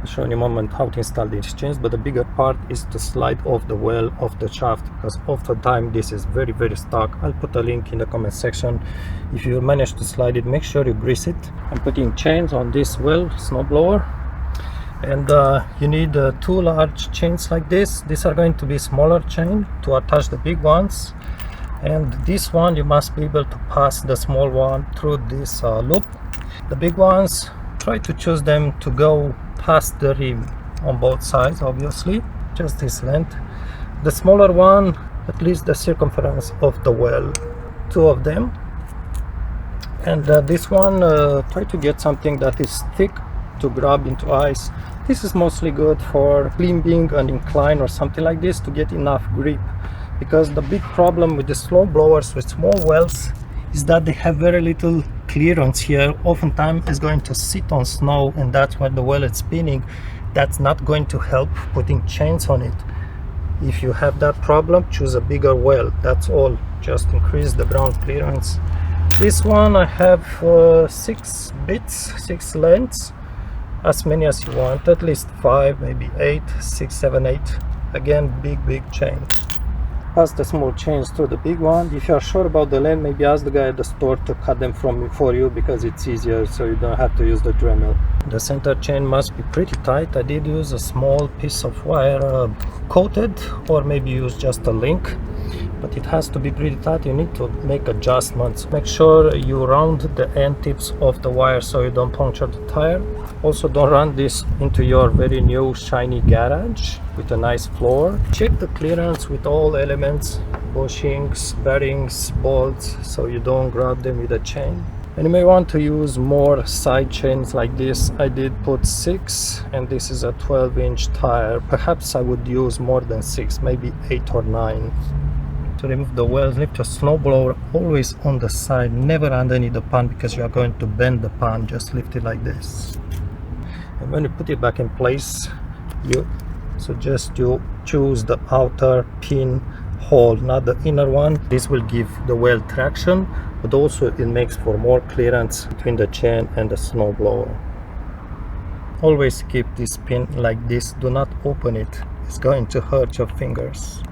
I'll show you in a moment how to install these chains, but the bigger part is to slide off the well of the shaft, because oftentimes this is very stuck. I'll put a link in the comment section. If you manage to slide it, make sure you grease it. I'm putting chains on this well snowblower, and you need two large chains like this. These are going to be smaller chain to attach the big ones, and this one you must be able to pass the small one through this loop. The big ones, try to choose them to go past the rim on both sides, obviously, just this length. The smaller one, at least the circumference of the well, two of them. And this one, try to get something that is thick to grab into ice. This is mostly good for climbing an incline or something like this, to get enough grip, because the big problem with the slow blowers with small wells is that they have very little clearance here. Oftentimes it's going to sit on snow, and that's when the well is spinning. That's not going to help putting chains on it. If you have that problem, choose a bigger well, that's all. Just increase the ground clearance. This one I have 6 bits, 6 lengths, as many as you want, at least 5, maybe 8, 6, 7, 8. Again, big chain. Pass the small chains to the big one. If you are sure about the length, maybe ask the guy at the store to cut them for you, because it's easier, so you don't have to use the Dremel. The center chain must be pretty tight. I did use a small piece of wire coated, or maybe use just a link, but it has to be pretty tight. You need to make adjustments. Make sure you round the end tips of the wire so you don't puncture the tire. Also, don't run this into your very new shiny garage with a nice floor. Check the clearance with all elements, bushings, bearings, bolts, so you don't grab them with a chain. And you may want to use more side chains like this. I did put 6, and this is a 12-inch tire. Perhaps I would use more than 6, maybe 8 or 9. To remove the wells, lift your snowblower always on the side, never underneath the pan, because you are going to bend the pan. Just lift it like this. And when you put it back in place, you choose the outer pin hole, not the inner one. This will give the well traction, but also it makes for more clearance between the chain and the snowblower. Always keep this pin like this. Do not open it. It's going to hurt your fingers.